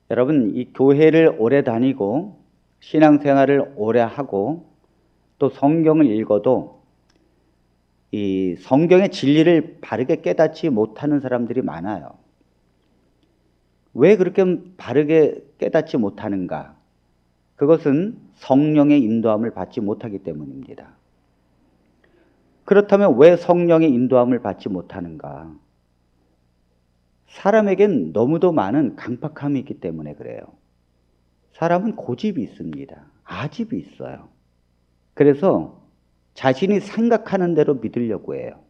여러분, 이 교회를 오래 다니고 신앙생활을 오래 하고 또 성경을 읽어도 이 성경의 진리를 바르게 깨닫지 못하는 사람들이 많아요. 왜 그렇게 바르게 깨닫지 못하는가? 그것은 성령의 인도함을 받지 못하기 때문입니다. 그렇다면 왜 성령의 인도함을 받지 못하는가? 사람에겐 너무도 많은 강팍함이 있기 때문에 그래요. 사람은 고집이 있습니다. 아집이 있어요. 그래서 자신이 생각하는 대로 믿으려고 해요.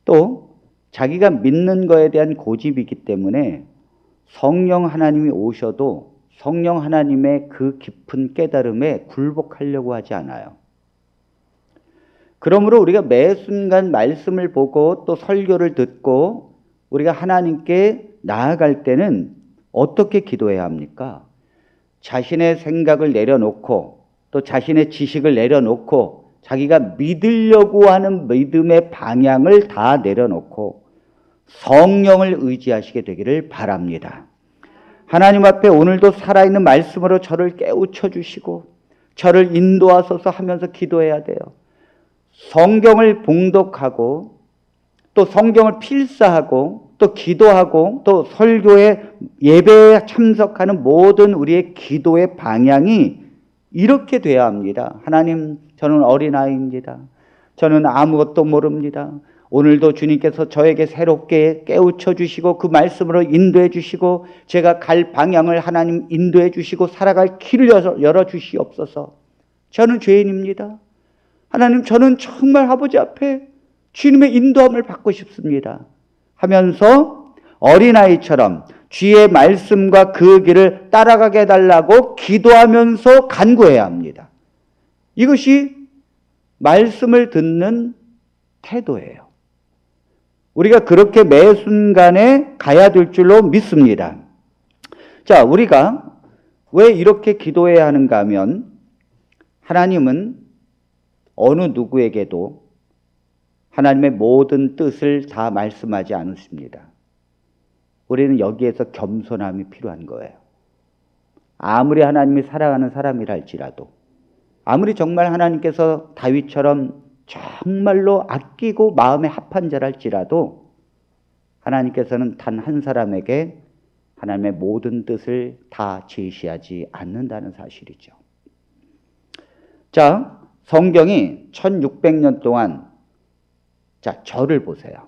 또 자기가 믿는 거에 대한 고집이 있기 때문에 성령 하나님이 오셔도 성령 하나님의 그 깊은 깨달음에 굴복하려고 하지 않아요. 그러므로 우리가 매 순간 말씀을 보고 또 설교를 듣고 우리가 하나님께 나아갈 때는 어떻게 기도해야 합니까? 자신의 생각을 내려놓고 또 자신의 지식을 내려놓고 자기가 믿으려고 하는 믿음의 방향을 다 내려놓고 성령을 의지하시게 되기를 바랍니다. 하나님 앞에 오늘도 살아있는 말씀으로 저를 깨우쳐 주시고 저를 인도하소서 하면서 기도해야 돼요. 성경을 봉독하고 또 성경을 필사하고 또 기도하고 또 설교에 예배에 참석하는 모든 우리의 기도의 방향이 이렇게 돼야 합니다. 하나님, 저는 어린아이입니다. 저는 아무것도 모릅니다. 오늘도 주님께서 저에게 새롭게 깨우쳐 주시고 그 말씀으로 인도해 주시고 제가 갈 방향을 하나님 인도해 주시고 살아갈 길을 열어 주시옵소서. 저는 죄인입니다. 하나님, 저는 정말 아버지 앞에 주님의 인도함을 받고 싶습니다 하면서 어린아이처럼 주의 말씀과 그 길을 따라가게 해달라고 기도하면서 간구해야 합니다. 이것이 말씀을 듣는 태도예요. 우리가 그렇게 매 순간에 가야 될 줄로 믿습니다. 자, 우리가 왜 이렇게 기도해야 하는가 하면 하나님은 어느 누구에게도 하나님의 모든 뜻을 다 말씀하지 않으십니다. 우리는 여기에서 겸손함이 필요한 거예요. 아무리 하나님이 사랑하는 사람이라 할지라도 아무리 정말 하나님께서 다윗처럼 정말로 아끼고 마음에 합한 자라 할지라도 하나님께서는 단 한 사람에게 하나님의 모든 뜻을 다 제시하지 않는다는 사실이죠. 자, 성경이 1600년 동안 자, 저를 보세요.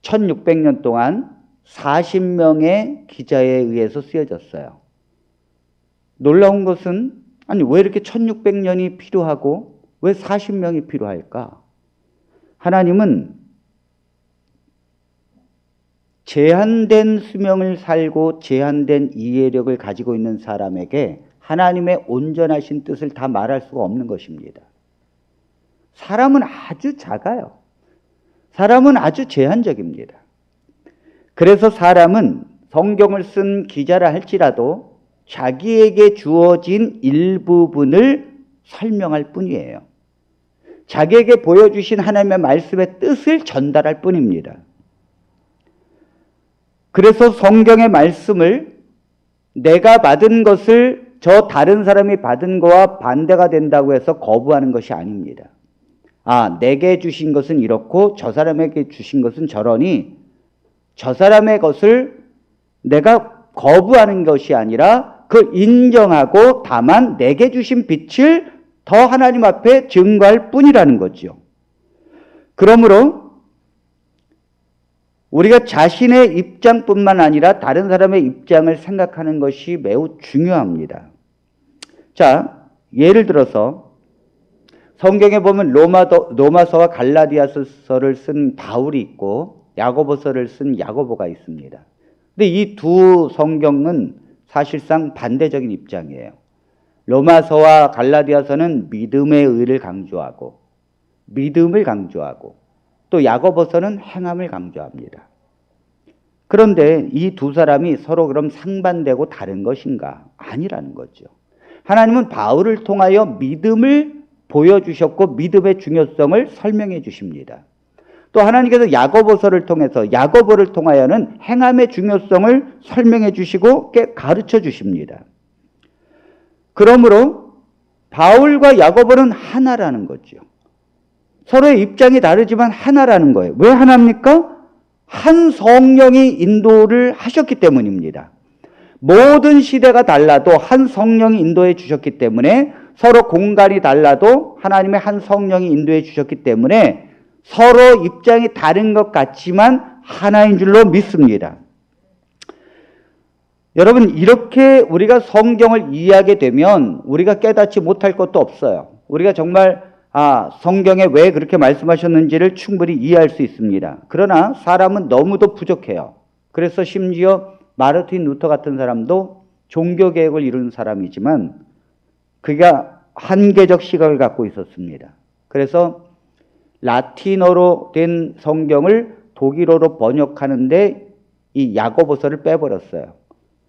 1600년 동안 40명의 기자에 의해서 쓰여졌어요. 놀라운 것은 아니 왜 이렇게 1600년이 필요하고 왜 40명이 필요할까? 하나님은 제한된 수명을 살고 제한된 이해력을 가지고 있는 사람에게 하나님의 온전하신 뜻을 다 말할 수가 없는 것입니다. 사람은 아주 작아요. 사람은 아주 제한적입니다. 그래서 사람은 성경을 쓴 기자라 할지라도 자기에게 주어진 일부분을 설명할 뿐이에요. 자기에게 보여주신 하나님의 말씀의 뜻을 전달할 뿐입니다. 그래서 성경의 말씀을 내가 받은 것을 저 다른 사람이 받은 거와 반대가 된다고 해서 거부하는 것이 아닙니다. 아, 내게 주신 것은 이렇고 저 사람에게 주신 것은 저러니 저 사람의 것을 내가 거부하는 것이 아니라 그 인정하고 다만 내게 주신 빛을 더 하나님 앞에 증거할 뿐이라는 거죠. 그러므로 우리가 자신의 입장뿐만 아니라 다른 사람의 입장을 생각하는 것이 매우 중요합니다. 자, 예를 들어서 성경에 보면 로마서와 갈라디아서를 쓴 바울이 있고 야고보서를 쓴 야고보가 있습니다. 근데 이 두 성경은 사실상 반대적인 입장이에요. 로마서와 갈라디아서는 믿음의 의를 강조하고 믿음을 강조하고 또 야고보서는 행함을 강조합니다. 그런데 이 두 사람이 서로 그럼 상반되고 다른 것인가? 아니라는 거죠. 하나님은 바울을 통하여 믿음을 보여주셨고 믿음의 중요성을 설명해 주십니다. 또 하나님께서 야고보서를 통해서 야고보를 통하여는 행함의 중요성을 설명해 주시고 가르쳐 주십니다. 그러므로 바울과 야고보는 하나라는 거죠. 서로의 입장이 다르지만 하나라는 거예요. 왜 하나입니까? 한 성령이 인도를 하셨기 때문입니다. 모든 시대가 달라도 한 성령이 인도해 주셨기 때문에, 서로 공간이 달라도 하나님의 한 성령이 인도해 주셨기 때문에 서로 입장이 다른 것 같지만 하나인 줄로 믿습니다. 여러분, 이렇게 우리가 성경을 이해하게 되면 우리가 깨닫지 못할 것도 없어요. 우리가 정말 성경에 왜 그렇게 말씀하셨는지를 충분히 이해할 수 있습니다. 그러나 사람은 너무도 부족해요. 그래서 심지어 마르틴 루터 같은 사람도 종교개혁을 이룬 사람이지만 그가 한계적 시각을 갖고 있었습니다. 그래서 라틴어로 된 성경을 독일어로 번역하는데 이 야고보서를 빼버렸어요.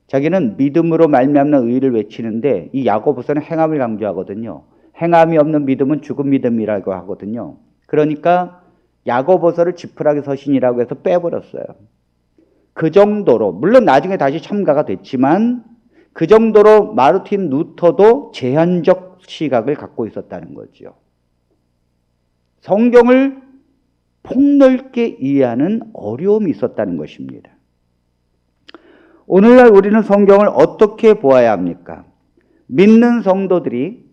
자기는 믿음으로 말미암는 의를 외치는데 이 야고보서는 행함을 강조하거든요. 행함이 없는 믿음은 죽은 믿음이라고 하거든요. 그러니까 야고보서를 지푸라기 서신이라고 해서 빼버렸어요. 그 정도로, 물론 나중에 다시 첨가가 됐지만 그 정도로 마르틴 루터도 제한적 시각을 갖고 있었다는 거죠. 성경을 폭넓게 이해하는 어려움이 있었다는 것입니다. 오늘날 우리는 성경을 어떻게 보아야 합니까? 믿는 성도들이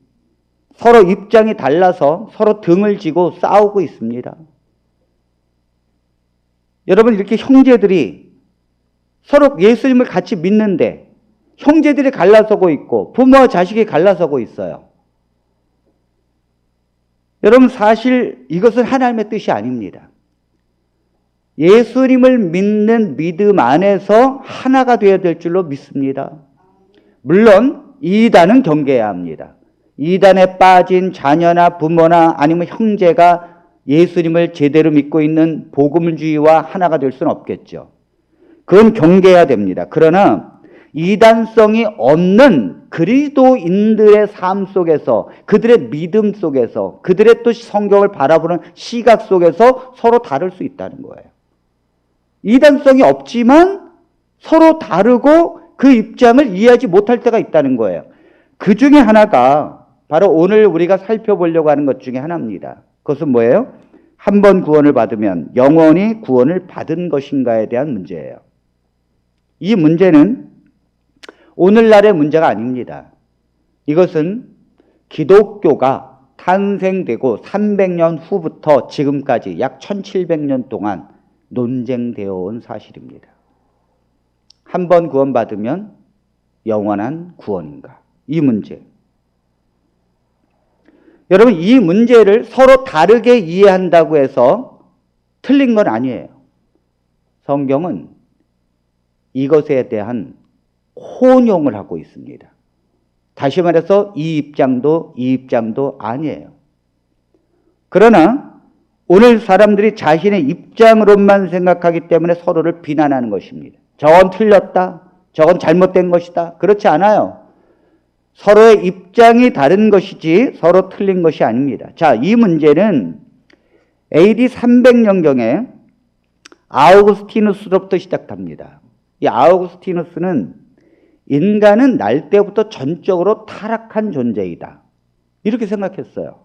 서로 입장이 달라서 서로 등을 지고 싸우고 있습니다. 여러분, 이렇게 형제들이 서로 예수님을 같이 믿는데 형제들이 갈라서고 있고 부모와 자식이 갈라서고 있어요. 여러분, 사실 이것은 하나님의 뜻이 아닙니다. 예수님을 믿는 믿음 안에서 하나가 되어야 될 줄로 믿습니다. 물론 이단은 경계해야 합니다. 이단에 빠진 자녀나 부모나 아니면 형제가 예수님을 제대로 믿고 있는 복음주의와 하나가 될 수는 없겠죠. 그건 경계해야 됩니다. 그러나 이단성이 없는 그리스도인들의 삶 속에서, 그들의 믿음 속에서, 그들의 또 성경을 바라보는 시각 속에서 서로 다를 수 있다는 거예요. 이단성이 없지만 서로 다르고 그 입장을 이해하지 못할 때가 있다는 거예요. 그 중에 하나가 바로 오늘 우리가 살펴보려고 하는 것 중에 하나입니다. 그것은 뭐예요? 한 번 구원을 받으면 영원히 구원을 받은 것인가에 대한 문제예요. 이 문제는 오늘날의 문제가 아닙니다. 이것은 기독교가 탄생되고 300년 후부터 지금까지 약 1700년 동안 논쟁되어 온 사실입니다. 한 번 구원받으면 영원한 구원인가? 이 문제. 여러분, 이 문제를 서로 다르게 이해한다고 해서 틀린 건 아니에요. 성경은 이것에 대한 혼용을 하고 있습니다. 다시 말해서 이 입장도 아니에요. 그러나 오늘 사람들이 자신의 입장으로만 생각하기 때문에 서로를 비난하는 것입니다. 저건 틀렸다, 저건 잘못된 것이다. 그렇지 않아요. 서로의 입장이 다른 것이지 서로 틀린 것이 아닙니다. 자, 이 문제는 AD 300년경에 아우구스티누스로부터 시작합니다. 이 아우구스티누스는 인간은 날 때부터 전적으로 타락한 존재이다, 이렇게 생각했어요.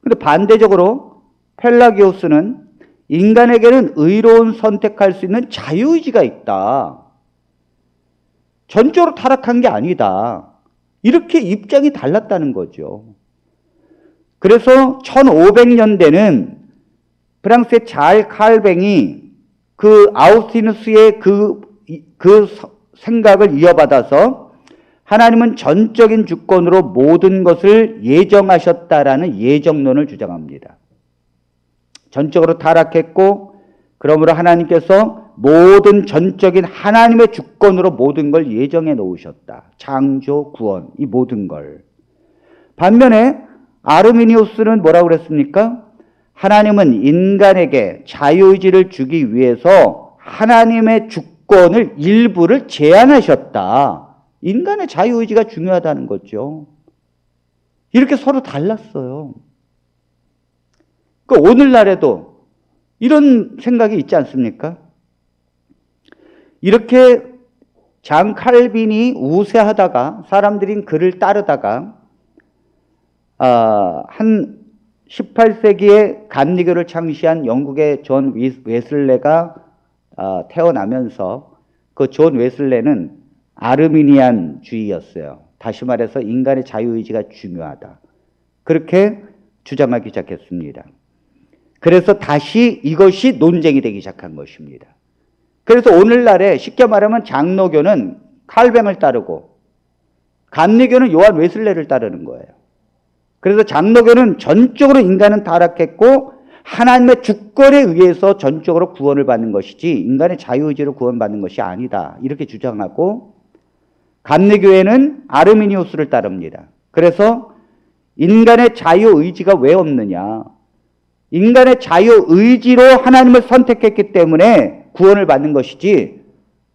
그런데 반대적으로 펠라기오스는 인간에게는 의로운 선택할 수 있는 자유의지가 있다, 전적으로 타락한 게 아니다, 이렇게 입장이 달랐다는 거죠. 그래서 1500년대는 프랑스의 잘 칼뱅이 그 아우구스티누스의 그 생각을 이어받아서 하나님은 전적인 주권으로 모든 것을 예정하셨다라는 예정론을 주장합니다. 전적으로 타락했고 그러므로 하나님께서 모든 전적인 하나님의 주권으로 모든 걸 예정해 놓으셨다. 창조, 구원, 이 모든 걸. 반면에 아르미니우스는 뭐라고 그랬습니까? 하나님은 인간에게 자유의지를 주기 위해서 하나님의 주권을 일부를 제한하셨다. 인간의 자유의지가 중요하다는 거죠. 이렇게 서로 달랐어요. 그러니까 오늘날에도 이런 생각이 있지 않습니까? 이렇게 장 칼빈이 우세하다가 사람들이 그를 따르다가 한 18세기에 감리교를 창시한 영국의 존 웨슬레가 태어나면서 그 존 웨슬레는 아르미니안주의였어요. 다시 말해서 인간의 자유의지가 중요하다. 그렇게 주장하기 시작했습니다. 그래서 다시 이것이 논쟁이 되기 시작한 것입니다. 그래서 오늘날에 쉽게 말하면 장로교는 칼뱅을 따르고 감리교는 요한 웨슬레를 따르는 거예요. 그래서 장로교는 전적으로 인간은 타락했고 하나님의 주권에 의해서 전적으로 구원을 받는 것이지 인간의 자유의지로 구원받는 것이 아니다. 이렇게 주장하고 감리교회는 아르미니우스를 따릅니다. 그래서 인간의 자유의지가 왜 없느냐. 인간의 자유의지로 하나님을 선택했기 때문에 구원을 받는 것이지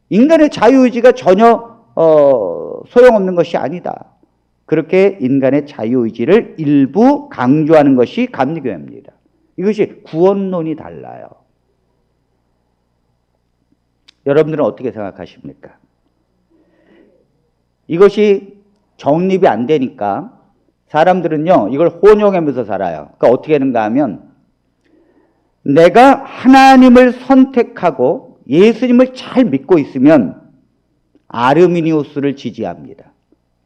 인간의 자유의지가 전혀 소용없는 것이 아니다. 그렇게 인간의 자유의지를 일부 강조하는 것이 감리교회입니다. 이것이 구원론이 달라요. 여러분들은 어떻게 생각하십니까? 이것이 정립이 안 되니까 사람들은요 이걸 혼용하면서 살아요. 그러니까 어떻게 하는가 하면 내가 하나님을 선택하고 예수님을 잘 믿고 있으면 아르미니우스를 지지합니다.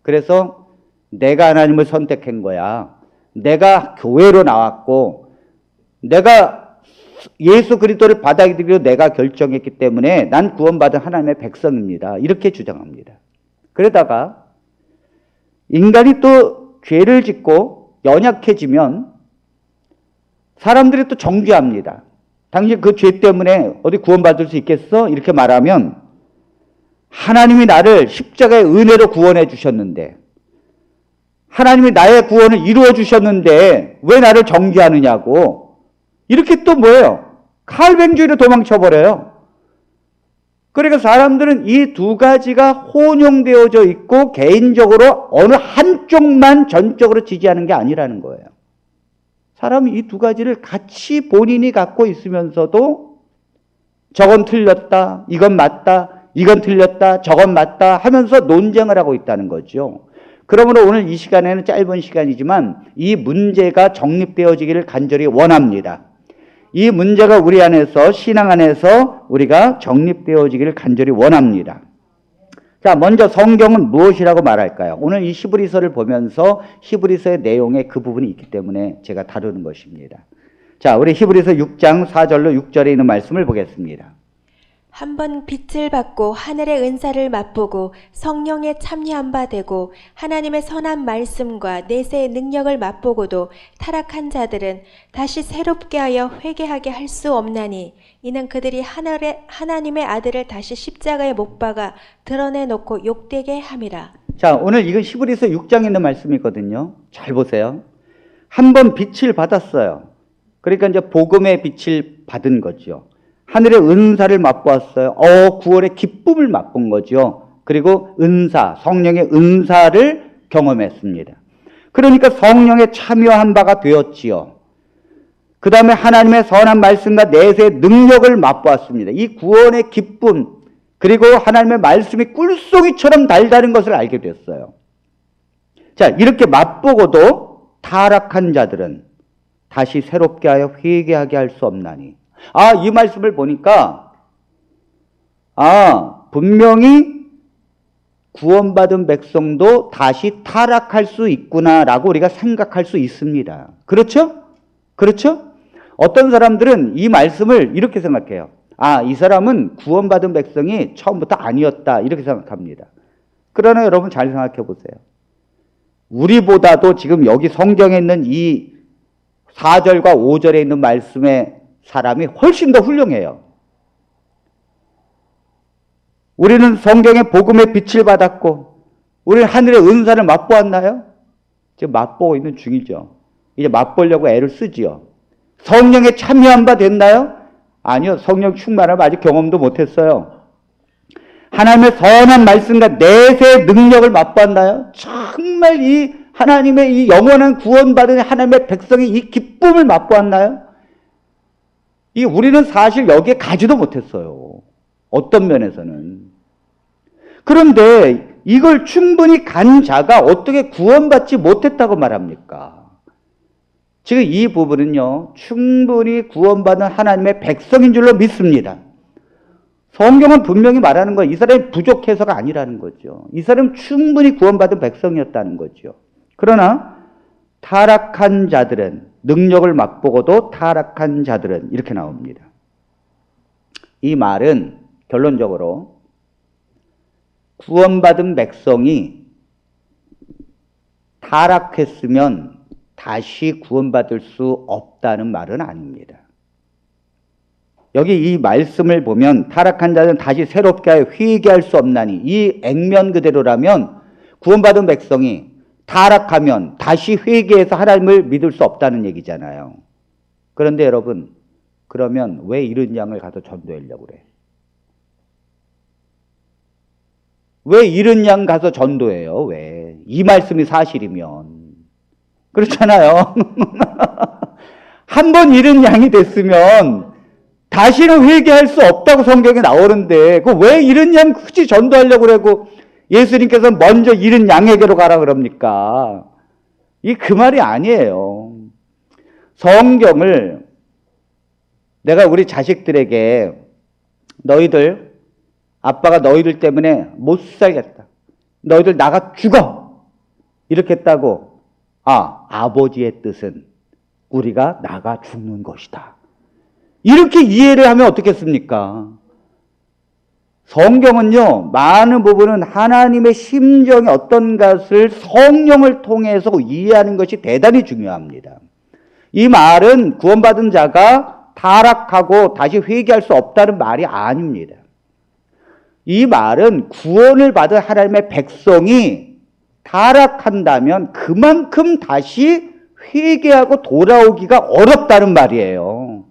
그래서 내가 하나님을 선택한 거야. 내가 교회로 나왔고 내가 예수 그리스도를 받아들이기로 내가 결정했기 때문에 난 구원받은 하나님의 백성입니다. 이렇게 주장합니다. 그러다가 인간이 또 죄를 짓고 연약해지면 사람들이 또 정죄합니다. 당신 그 죄 때문에 어디 구원받을 수 있겠어? 이렇게 말하면 하나님이 나를 십자가의 은혜로 구원해 주셨는데 하나님이 나의 구원을 이루어 주셨는데 왜 나를 정죄하느냐고 이렇게 또 뭐예요? 칼뱅주의로 도망쳐버려요. 그러니까 사람들은 이 두 가지가 혼용되어져 있고 개인적으로 어느 한쪽만 전적으로 지지하는 게 아니라는 거예요. 사람이 이 두 가지를 같이 본인이 갖고 있으면서도 저건 틀렸다, 이건 맞다, 이건 틀렸다, 저건 맞다 하면서 논쟁을 하고 있다는 거죠. 그러므로 오늘 이 시간에는 짧은 시간이지만 이 문제가 정립되어지기를 간절히 원합니다. 이 문제가 우리 안에서 신앙 안에서 우리가 정립되어지기를 간절히 원합니다. 자, 먼저 성경은 무엇이라고 말할까요? 오늘 이 히브리서를 보면서 히브리서의 내용에 그 부분이 있기 때문에 제가 다루는 것입니다. 자, 우리 히브리서 6장 4절로 6절에 있는 말씀을 보겠습니다. 한번 빛을 받고 하늘의 은사를 맛보고 성령에 참여한 바 되고 하나님의 선한 말씀과 내세의 능력을 맛보고도 타락한 자들은 다시 새롭게 하여 회개하게 할 수 없나니 이는 그들이 하나님의 아들을 다시 십자가에 못 박아 드러내놓고 욕되게 함이라. 자, 오늘 이건 히브리서 6장에 있는 말씀이거든요. 잘 보세요. 한번 빛을 받았어요. 그러니까 이제 복음의 빛을 받은 거죠. 하늘의 은사를 맛보았어요. 구원의 기쁨을 맛본 거죠. 그리고 은사, 성령의 은사를 경험했습니다. 그러니까 성령에 참여한 바가 되었지요. 그 다음에 하나님의 선한 말씀과 내세의 능력을 맛보았습니다. 이 구원의 기쁨, 그리고 하나님의 말씀이 꿀송이처럼 달다는 것을 알게 됐어요. 자, 이렇게 맛보고도 타락한 자들은 다시 새롭게 하여 회개하게 할 수 없나니. 이 말씀을 보니까, 분명히 구원받은 백성도 다시 타락할 수 있구나라고 우리가 생각할 수 있습니다. 그렇죠? 그렇죠? 어떤 사람들은 이 말씀을 이렇게 생각해요. 이 사람은 구원받은 백성이 처음부터 아니었다. 이렇게 생각합니다. 그러나 여러분 잘 생각해 보세요. 우리보다도 지금 여기 성경에 있는 이 4절과 5절에 있는 말씀의 사람이 훨씬 더 훌륭해요. 우리는 성경의 복음의 빛을 받았고 우리는 하늘의 은사를 맛보았나요? 지금 맛보고 있는 중이죠. 이제 맛보려고 애를 쓰지요. 성령에 참여한 바 됐나요? 아니요. 성령 충만을 아직 경험도 못했어요. 하나님의 선한 말씀과 내세의 능력을 맛보았나요? 정말 이 하나님의 이 영원한 구원받은 하나님의 백성의 이 기쁨을 맛보았나요? 우리는 사실 여기에 가지도 못했어요. 어떤 면에서는. 그런데 이걸 충분히 간 자가 어떻게 구원받지 못했다고 말합니까? 지금 이 부분은요, 충분히 구원받은 하나님의 백성인 줄로 믿습니다. 성경은 분명히 말하는 거예요. 이 사람이 부족해서가 아니라는 거죠. 이 사람은 충분히 구원받은 백성이었다는 거죠. 그러나 타락한 자들은, 능력을 맛보고도 타락한 자들은, 이렇게 나옵니다. 이 말은 결론적으로 구원받은 백성이 타락했으면 다시 구원받을 수 없다는 말은 아닙니다. 여기 이 말씀을 보면 타락한 자는 다시 새롭게 하여 회개할 수 없나니, 이 액면 그대로라면 구원받은 백성이 타락하면 다시 회개해서 하나님을 믿을 수 없다는 얘기잖아요. 그런데 여러분, 그러면 왜 이런 양을 가서 전도하려고 그래? 왜 이런 양 가서 전도해요? 왜? 이 말씀이 사실이면. 그렇잖아요. 한 번 이런 양이 됐으면 다시는 회개할 수 없다고 성경에 나오는데 왜 이런 양 굳이 전도하려고 그러고 예수님께서 먼저 이런 양에게로 가라 그럽니까? 그 말이 아니에요. 성경을 내가 우리 자식들에게 너희들 아빠가 너희들 때문에 못 살겠다. 너희들 나가 죽어. 이렇게 했다고. 아버지의 뜻은 우리가 나가 죽는 것이다. 이렇게 이해를 하면 어떻겠습니까? 성경은요, 많은 부분은 하나님의 심정이 어떤 것을 성령을 통해서 이해하는 것이 대단히 중요합니다. 이 말은 구원받은 자가 타락하고 다시 회개할 수 없다는 말이 아닙니다. 이 말은 구원을 받은 하나님의 백성이 타락한다면 그만큼 다시 회개하고 돌아오기가 어렵다는 말이에요.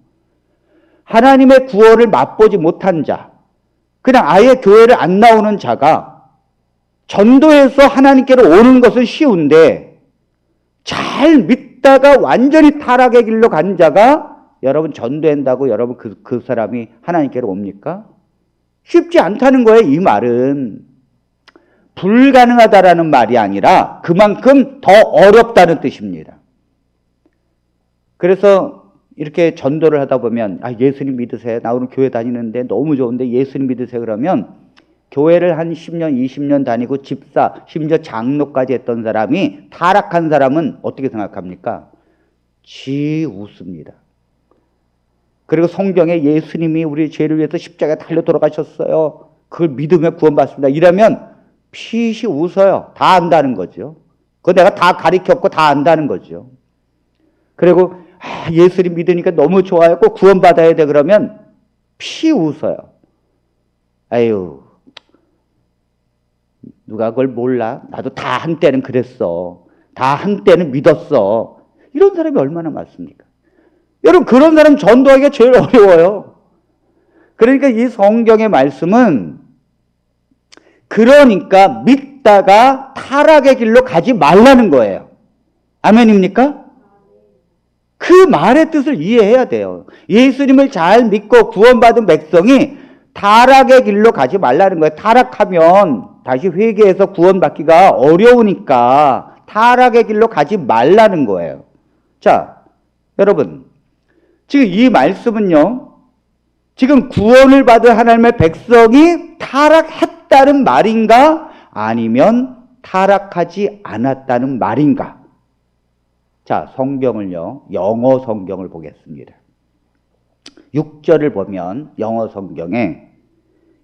하나님의 구원을 맛보지 못한 자, 그냥 아예 교회를 안 나오는 자가 전도해서 하나님께로 오는 것은 쉬운데 잘 믿다가 완전히 타락의 길로 간 자가 여러분 전도한다고 여러분 그 사람이 하나님께로 옵니까? 쉽지 않다는 거예요. 이 말은 불가능하다라는 말이 아니라 그만큼 더 어렵다는 뜻입니다. 그래서 이렇게 전도를 하다 보면 예수님 믿으세요. 나 오늘 교회 다니는데 너무 좋은데 예수님 믿으세요. 그러면 교회를 한 10년, 20년 다니고 집사, 심지어 장로까지 했던 사람이 타락한 사람은 어떻게 생각합니까? 웃습니다. 그리고 성경에 예수님이 우리 죄를 위해서 십자가에 달려 돌아가셨어요. 그걸 믿으면 구원받습니다. 이러면 피시 웃어요. 다 안다는 거죠. 그거 내가 다 가르쳤고 다 안다는 거죠. 그리고 예수님 믿으니까 너무 좋아요. 꼭 구원받아야 돼. 그러면 피 웃어요. 아유, 누가 그걸 몰라? 나도 다 한때는 그랬어. 다 한때는 믿었어. 이런 사람이 얼마나 많습니까? 여러분, 그런 사람 전도하기가 제일 어려워요. 그러니까 이 성경의 말씀은 그러니까 믿다가 타락의 길로 가지 말라는 거예요. 아멘입니까? 그 말의 뜻을 이해해야 돼요. 예수님을 잘 믿고 구원받은 백성이 타락의 길로 가지 말라는 거예요. 타락하면 다시 회개해서 구원받기가 어려우니까 타락의 길로 가지 말라는 거예요. 자, 여러분, 지금 이 말씀은요, 지금 구원을 받은 하나님의 백성이 타락했다는 말인가? 아니면 타락하지 않았다는 말인가? 자, 성경을요, 영어 성경을 보겠습니다. 6절을 보면 영어 성경에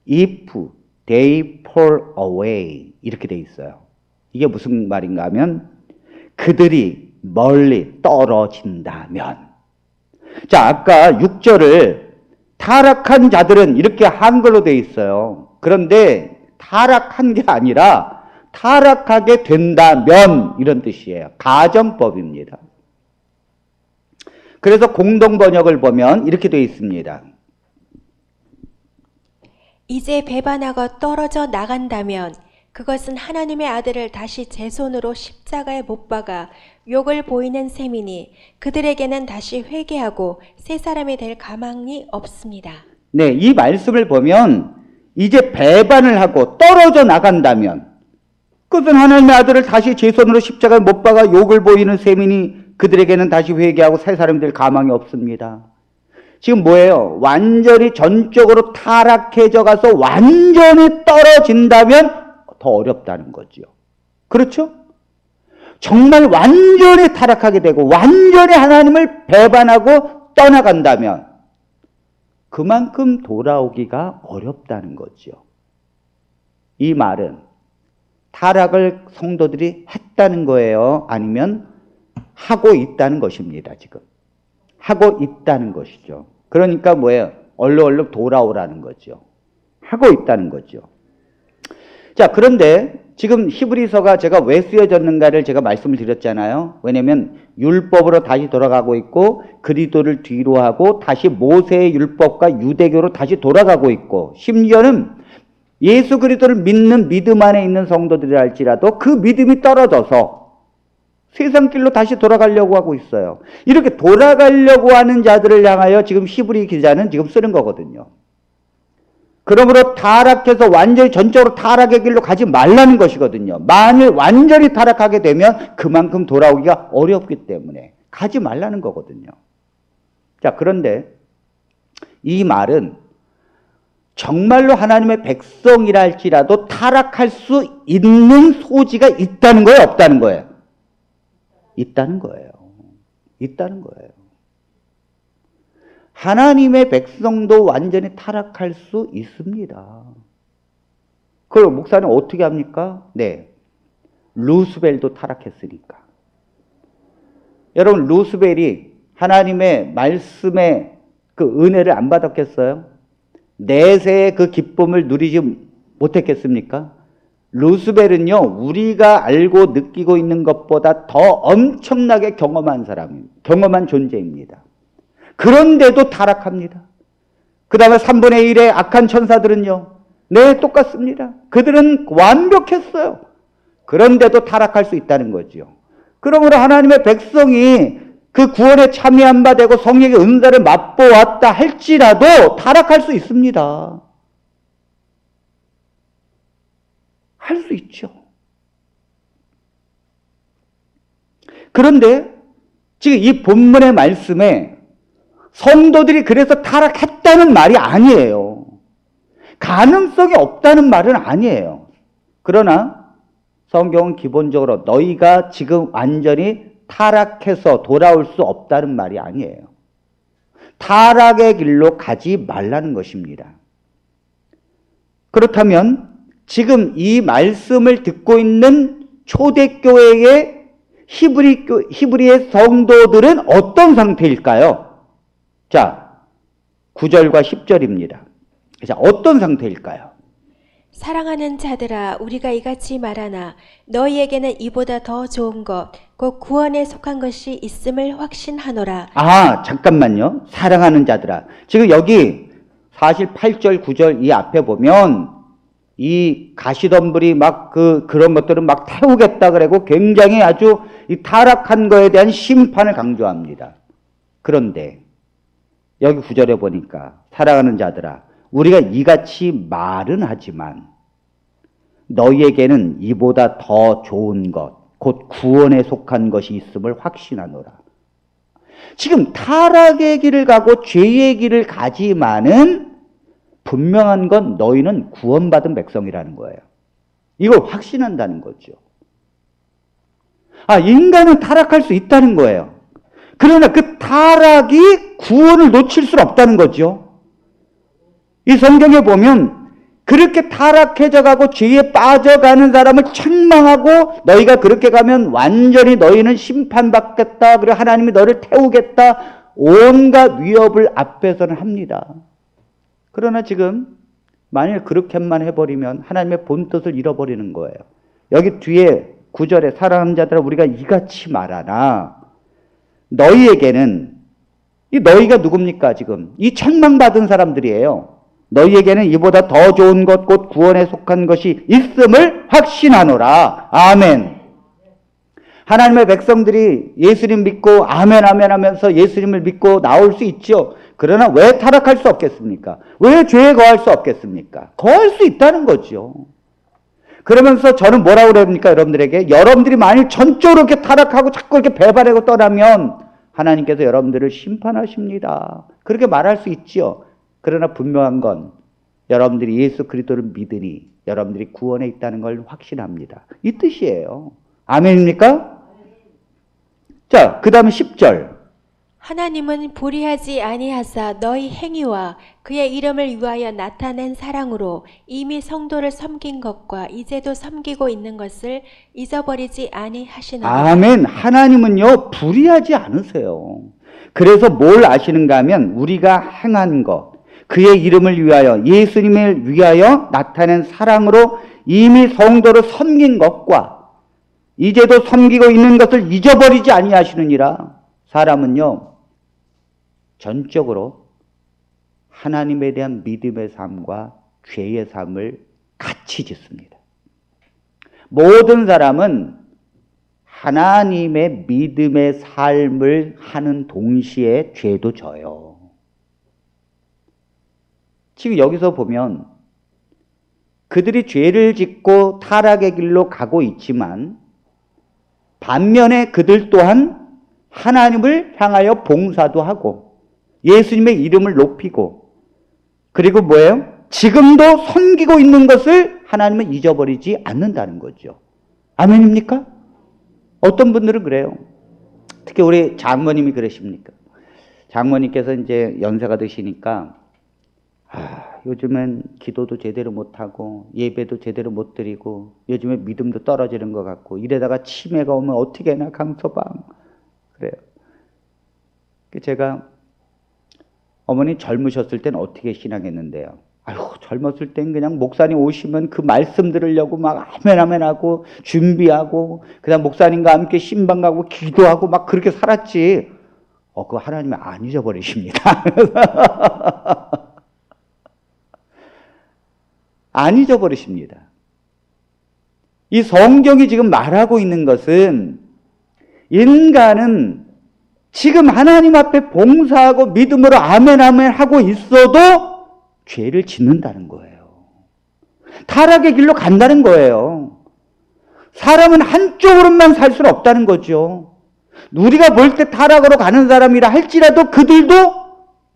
if they fall away 이렇게 돼 있어요. 이게 무슨 말인가 하면 그들이 멀리 떨어진다면. 자, 아까 6절을 타락한 자들은 이렇게 한글로 돼 있어요. 그런데 타락한 게 아니라 타락하게 된다면 이런 뜻이에요. 가정법입니다. 그래서 공동 번역을 보면 이렇게 되어 있습니다. 이제 배반하고 떨어져 나간다면 그것은 하나님의 아들을 다시 제 손으로 십자가에 못 박아 욕을 보이는 셈이니 그들에게는 다시 회개하고 새 사람이 될 가망이 없습니다. 네, 이 말씀을 보면 이제 배반을 하고 떨어져 나간다면 그것은 하나님의 아들을 다시 제 손으로 십자가에 못 박아 욕을 보이는 셈이니 그들에게는 다시 회개하고 새 사람이 될 가망이 없습니다. 지금 뭐예요? 완전히 전적으로 타락해져 가서 완전히 떨어진다면 더 어렵다는 거죠. 그렇죠? 정말 완전히 타락하게 되고 완전히 하나님을 배반하고 떠나간다면 그만큼 돌아오기가 어렵다는 거죠. 이 말은 타락을 성도들이 했다는 거예요? 아니면 하고 있다는 것입니다. 지금 하고 있다는 것이죠. 그러니까 뭐예요? 얼른 돌아오라는 거죠. 하고 있다는 거죠. 자, 그런데 지금 히브리서가 제가 왜 쓰여졌는가를 제가 말씀을 드렸잖아요. 왜냐하면 율법으로 다시 돌아가고 있고 그리스도를 뒤로 하고 다시 모세의 율법과 유대교로 다시 돌아가고 있고 심지어는 예수 그리스도를 믿는 믿음 안에 있는 성도들이 할지라도 그 믿음이 떨어져서 세상 길로 다시 돌아가려고 하고 있어요. 이렇게 돌아가려고 하는 자들을 향하여 지금 히브리 기자는 지금 쓰는 거거든요. 그러므로 타락해서 완전히 전적으로 타락의 길로 가지 말라는 것이거든요. 만일 완전히 타락하게 되면 그만큼 돌아오기가 어렵기 때문에 가지 말라는 거거든요. 자, 그런데 이 말은 정말로 하나님의 백성이라 할지라도 타락할 수 있는 소지가 있다는 거예요? 없다는 거예요? 있다는 거예요. 있다는 거예요. 하나님의 백성도 완전히 타락할 수 있습니다. 그럼 목사님 어떻게 합니까? 네. 루스벨도 타락했으니까. 여러분, 루스벨이 하나님의 말씀에 그 은혜를 안 받았겠어요? 내세의 그 기쁨을 누리지 못했겠습니까? 루스벨은요, 우리가 알고 느끼고 있는 것보다 더 엄청나게 경험한 사람입니다. 경험한 존재입니다. 그런데도 타락합니다. 그 다음에 3분의 1의 악한 천사들은요, 네, 똑같습니다. 그들은 완벽했어요. 그런데도 타락할 수 있다는 거죠. 그러므로 하나님의 백성이 그 구원에 참여한 바 되고 성령의 은사를 맛보았다 할지라도 타락할 수 있습니다. 할 수 있죠. 그런데 지금 이 본문의 말씀에 성도들이 그래서 타락했다는 말이 아니에요. 가능성이 없다는 말은 아니에요. 그러나 성경은 기본적으로 너희가 지금 완전히 타락해서 돌아올 수 없다는 말이 아니에요. 타락의 길로 가지 말라는 것입니다. 그렇다면 지금 이 말씀을 듣고 있는 초대교회의 히브리의 성도들은 어떤 상태일까요? 자, 9절과 10절입니다. 자, 어떤 상태일까요? 사랑하는 자들아, 우리가 이같이 말하나 너희에게는 이보다 더 좋은 것, 곧 구원에 속한 것이 있음을 확신하노라. 아, 잠깐만요. 사랑하는 자들아. 지금 여기 사실 8절, 9절 이 앞에 보면 이 가시덤불이 막 그런 것들은 막 태우겠다 그러고 굉장히 아주 이 타락한 거에 대한 심판을 강조합니다. 그런데 여기 9절에 보니까 사랑하는 자들아, 우리가 이같이 말은 하지만 너희에게는 이보다 더 좋은 것, 곧 구원에 속한 것이 있음을 확신하노라. 지금 타락의 길을 가고 죄의 길을 가지만은 분명한 건 너희는 구원받은 백성이라는 거예요. 이걸 확신한다는 거죠. 아, 인간은 타락할 수 있다는 거예요. 그러나 그 타락이 구원을 놓칠 수는 없다는 거죠. 이 성경에 보면 그렇게 타락해져 가고 죄에 빠져가는 사람을 책망하고 너희가 그렇게 가면 완전히 너희는 심판받겠다. 그리고 하나님이 너를 태우겠다. 온갖 위협을 앞에서는 합니다. 그러나 지금 만일 그렇게만 해버리면 하나님의 본뜻을 잃어버리는 거예요. 여기 뒤에 9절에 사랑하는 자들아 우리가 이같이 말하나 너희에게는 이 너희가 누굽니까 지금? 이 책망받은 사람들이에요. 너희에게는 이보다 더 좋은 것 곧 구원에 속한 것이 있음을 확신하노라. 아멘. 하나님의 백성들이 예수님 믿고 아멘 아멘 하면서 예수님을 믿고 나올 수 있죠. 그러나 왜 타락할 수 없겠습니까? 왜 죄에 거할 수 없겠습니까? 거할 수 있다는 거죠. 그러면서 저는 뭐라고 그럽니까? 여러분들에게 여러분들이 만일 전적으로 이렇게 타락하고 자꾸 이렇게 배반하고 떠나면 하나님께서 여러분들을 심판하십니다. 그렇게 말할 수 있죠. 그러나 분명한 건 여러분들이 예수 그리스도를 믿으니 여러분들이 구원에 있다는 걸 확신합니다. 이 뜻이에요. 아멘입니까? 자, 그 다음에 10절. 하나님은 불의하지 아니하사 너희 행위와 그의 이름을 위하여 나타낸 사랑으로 이미 성도를 섬긴 것과 이제도 섬기고 있는 것을 잊어버리지 아니하시나니. 아멘. 하나님은요 불의하지 않으세요. 그래서 뭘 아시는가 하면 우리가 행한 것, 그의 이름을 위하여 예수님을 위하여 나타낸 사랑으로 이미 성도를 섬긴 것과 이제도 섬기고 있는 것을 잊어버리지 아니하시느니라. 사람은요 전적으로 하나님에 대한 믿음의 삶과 죄의 삶을 같이 짓습니다. 모든 사람은 하나님의 믿음의 삶을 하는 동시에 죄도 져요. 지금 여기서 보면 그들이 죄를 짓고 타락의 길로 가고 있지만 반면에 그들 또한 하나님을 향하여 봉사도 하고 예수님의 이름을 높이고 그리고 뭐예요? 지금도 섬기고 있는 것을 하나님은 잊어버리지 않는다는 거죠. 아멘입니까? 어떤 분들은 그래요. 특히 우리 장모님이 그러십니까? 장모님께서 이제 연세가 드시니까 요즘엔 기도도 제대로 못하고 예배도 제대로 못 드리고 요즘에 믿음도 떨어지는 것 같고 이래다가 치매가 오면 어떻게 하나 강서방 그래요. 제가 어머니 젊으셨을 땐 어떻게 신앙했는데요? 아유 젊었을 땐 그냥 목사님 오시면 그 말씀 들으려고 막 아멘 아멘 하고 준비하고 그다음 목사님과 함께 신방 가고 기도하고 막 그렇게 살았지. 그거 하나님이 안 잊어버리십니다. 안 잊어버리십니다. 이 성경이 지금 말하고 있는 것은 인간은 지금 하나님 앞에 봉사하고 믿음으로 아멘 아멘 하고 있어도 죄를 짓는다는 거예요. 타락의 길로 간다는 거예요. 사람은 한쪽으로만 살 수는 없다는 거죠. 우리가 볼 때 타락으로 가는 사람이라 할지라도 그들도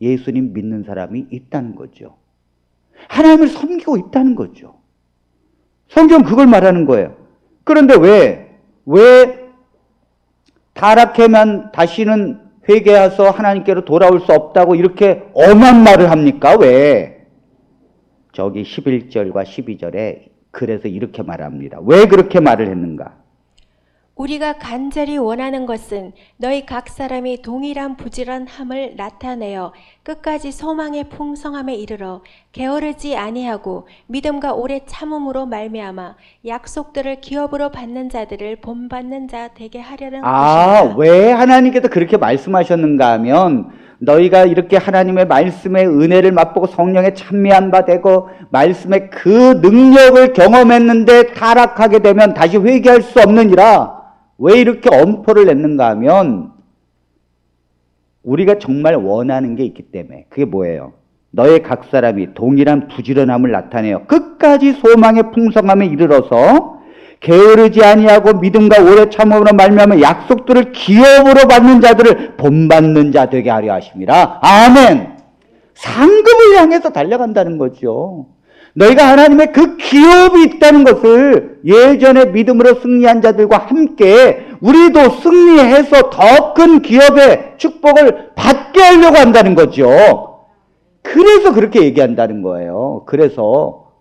예수님 믿는 사람이 있다는 거죠. 하나님을 섬기고 있다는 거죠. 성경은 그걸 말하는 거예요. 그런데 왜 타락하면 다시는 회개해서 하나님께로 돌아올 수 없다고 이렇게 엄한 말을 합니까? 왜? 저기 11절과 12절에 그래서 이렇게 말합니다. 왜 그렇게 말을 했는가? 우리가 간절히 원하는 것은 너희 각 사람이 동일한 부지런함을 나타내어 끝까지 소망의 풍성함에 이르러 게으르지 아니하고 믿음과 오래 참음으로 말미암아 약속들을 기업으로 받는 자들을 본받는 자 되게 하려는 것이다. 왜 하나님께서 그렇게 말씀하셨는가 하면 너희가 이렇게 하나님의 말씀의 은혜를 맛보고 성령에 참여한 바 되고 말씀의 그 능력을 경험했는데 타락하게 되면 다시 회개할 수 없느니라. 왜 이렇게 엄포를 냈는가 하면 우리가 정말 원하는 게 있기 때문에. 그게 뭐예요? 너의 각 사람이 동일한 부지런함을 나타내어 끝까지 소망의 풍성함에 이르러서 게으르지 아니하고 믿음과 오래 참음으로 말미암아 약속들을 기업으로 받는 자들을 본받는 자 되게 하려 하심이라. 아멘. 상급을 향해서 달려간다는 거죠. 너희가 하나님의 그 기업이 있다는 것을 예전에 믿음으로 승리한 자들과 함께 우리도 승리해서 더 큰 기업의 축복을 받게 하려고 한다는 거죠. 그래서 그렇게 얘기한다는 거예요. 그래서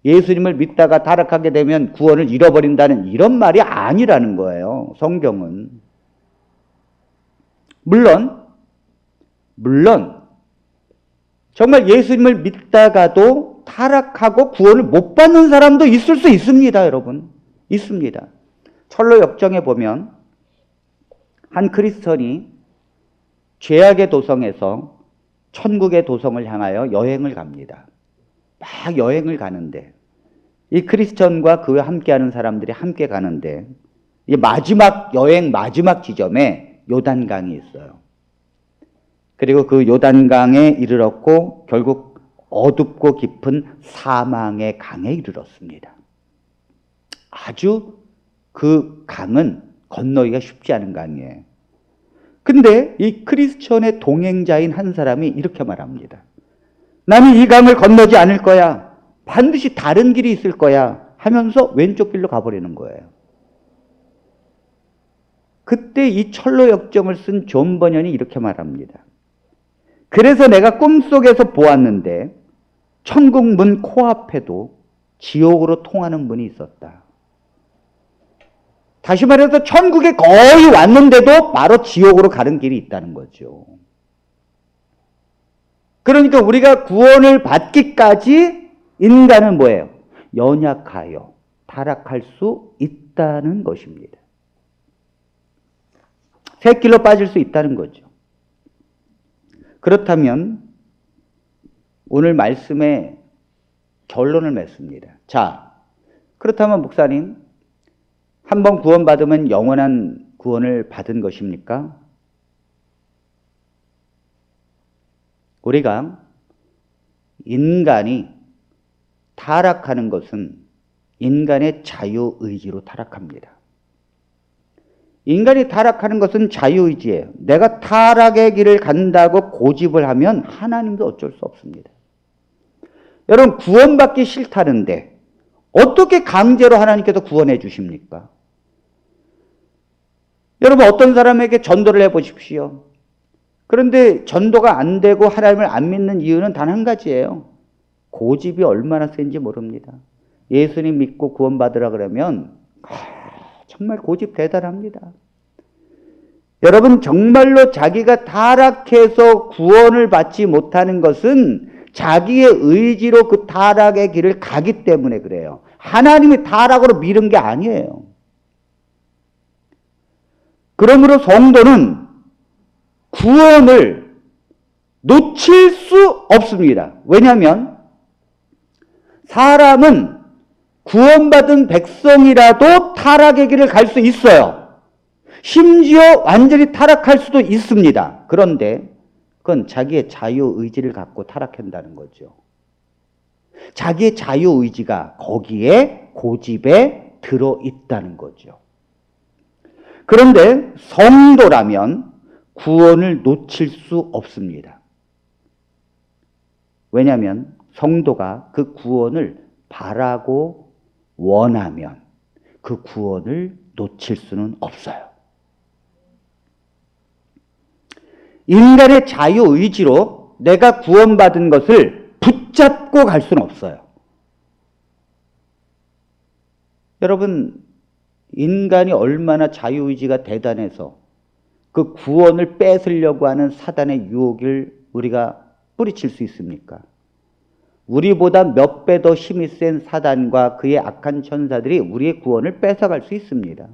예수님을 믿다가 타락하게 되면 구원을 잃어버린다는 이런 말이 아니라는 거예요. 성경은. 물론 정말 예수님을 믿다가도 타락하고 구원을 못 받는 사람도 있을 수 있습니다, 여러분. 있습니다. 철로 역정에 보면 한 크리스천이 죄악의 도성에서 천국의 도성을 향하여 여행을 갑니다. 막 여행을 가는데 이 크리스천과 그와 함께하는 사람들이 함께 가는데 이 마지막 여행 마지막 지점에 요단강이 있어요. 그리고 그 요단강에 이르렀고 결국 어둡고 깊은 사망의 강에 이르렀습니다. 아주 그 강은 건너기가 쉽지 않은 강이에요. 근데 이 크리스천의 동행자인 한 사람이 이렇게 말합니다. 나는 이 강을 건너지 않을 거야. 반드시 다른 길이 있을 거야. 하면서 왼쪽 길로 가버리는 거예요. 그때 이 철로 역정을 쓴 존 버년이 이렇게 말합니다. 그래서 내가 꿈속에서 보았는데 천국 문 코앞에도 지옥으로 통하는 문이 있었다. 다시 말해서 천국에 거의 왔는데도 바로 지옥으로 가는 길이 있다는 거죠. 그러니까 우리가 구원을 받기까지 인간은 뭐예요? 연약하여 타락할 수 있다는 것입니다. 새 길로 빠질 수 있다는 거죠. 그렇다면 오늘 말씀의 결론을 맺습니다. 자, 그렇다면 목사님, 한번 구원받으면 영원한 구원을 받은 것입니까? 우리가 인간이 타락하는 것은 인간의 자유의지로 타락합니다. 인간이 타락하는 것은 자유의지예요. 내가 타락의 길을 간다고 고집을 하면 하나님도 어쩔 수 없습니다. 여러분, 구원받기 싫다는데 어떻게 강제로 하나님께서 구원해 주십니까? 여러분, 어떤 사람에게 전도를 해보십시오. 그런데 전도가 안 되고 하나님을 안 믿는 이유는 단 한 가지예요. 고집이 얼마나 센지 모릅니다. 예수님 믿고 구원받으라 그러면 정말 고집 대단합니다. 여러분, 정말로 자기가 타락해서 구원을 받지 못하는 것은 자기의 의지로 그 타락의 길을 가기 때문에 그래요. 하나님이 타락으로 미룬 게 아니에요. 그러므로 성도는 구원을 놓칠 수 없습니다. 왜냐하면 사람은 구원받은 백성이라도 타락의 길을 갈 수 있어요. 심지어 완전히 타락할 수도 있습니다. 그런데 그건 자기의 자유의지를 갖고 타락한다는 거죠. 자기의 자유의지가 거기에 고집에 들어있다는 거죠. 그런데 성도라면 구원을 놓칠 수 없습니다. 왜냐하면 성도가 그 구원을 바라고 원하면 그 구원을 놓칠 수는 없어요. 인간의 자유의지로 내가 구원받은 것을 붙잡고 갈 수는 없어요. 여러분, 인간이 얼마나 자유의지가 대단해서 그 구원을 뺏으려고 하는 사단의 유혹을 우리가 뿌리칠 수 있습니까? 우리보다 몇 배 더 힘이 센 사단과 그의 악한 천사들이 우리의 구원을 뺏어갈 수 있습니다.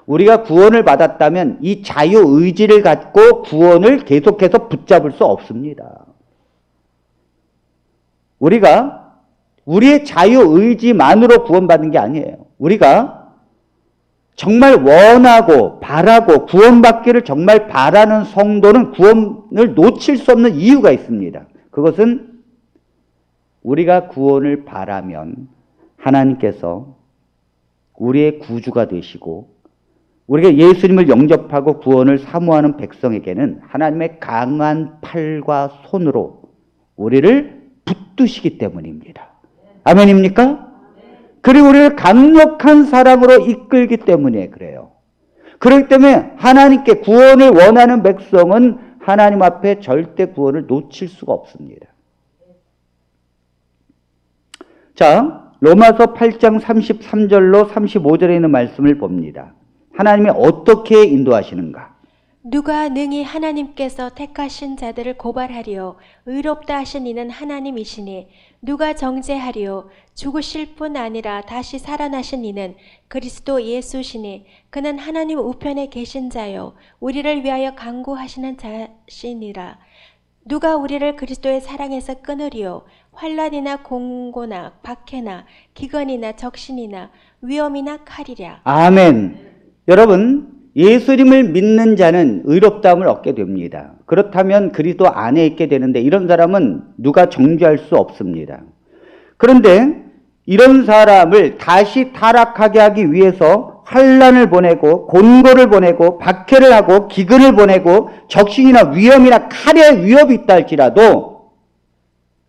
우리가 구원을 받았다면 이 자유의지를 갖고 구원을 계속해서 붙잡을 수 없습니다. 우리가 우리의 자유의지만으로 구원받는 게 아니에요. 우리가 정말 원하고 바라고 구원받기를 정말 바라는 성도는 구원을 놓칠 수 없는 이유가 있습니다. 그것은 우리가 구원을 바라면 하나님께서 우리의 구주가 되시고 우리가 예수님을 영접하고 구원을 사모하는 백성에게는 하나님의 강한 팔과 손으로 우리를 붙드시기 때문입니다. 아멘입니까? 그리고 우리를 강력한 사랑으로 이끌기 때문에 그래요. 그렇기 때문에 하나님께 구원을 원하는 백성은 하나님 앞에 절대 구원을 놓칠 수가 없습니다. 자, 로마서 8장 33절로 35절에 있는 말씀을 봅니다. 하나님이 어떻게 인도하시는가? 누가 능히 하나님께서 택하신 자들을 고발하리요 의롭다 하신 이는 하나님이시니 누가 정죄하리요 죽으실 뿐 아니라 다시 살아나신 이는 그리스도 예수시니 그는 하나님 우편에 계신 자요 우리를 위하여 간구하시는 자시니라. 누가 우리를 그리스도의 사랑에서 끊으리요? 환난이나 공고나 박해나 기근이나 적신이나 위험이나 칼이랴. 아멘. 여러분, 예수님을 믿는 자는 의롭다함을 얻게 됩니다. 그렇다면 그리스도 안에 있게 되는데 이런 사람은 누가 정죄할 수 없습니다. 그런데 이런 사람을 다시 타락하게 하기 위해서 환난을 보내고 곤고를 보내고 박해를 하고 기근을 보내고 적신이나 위험이나 칼의 위협이 있다 할지라도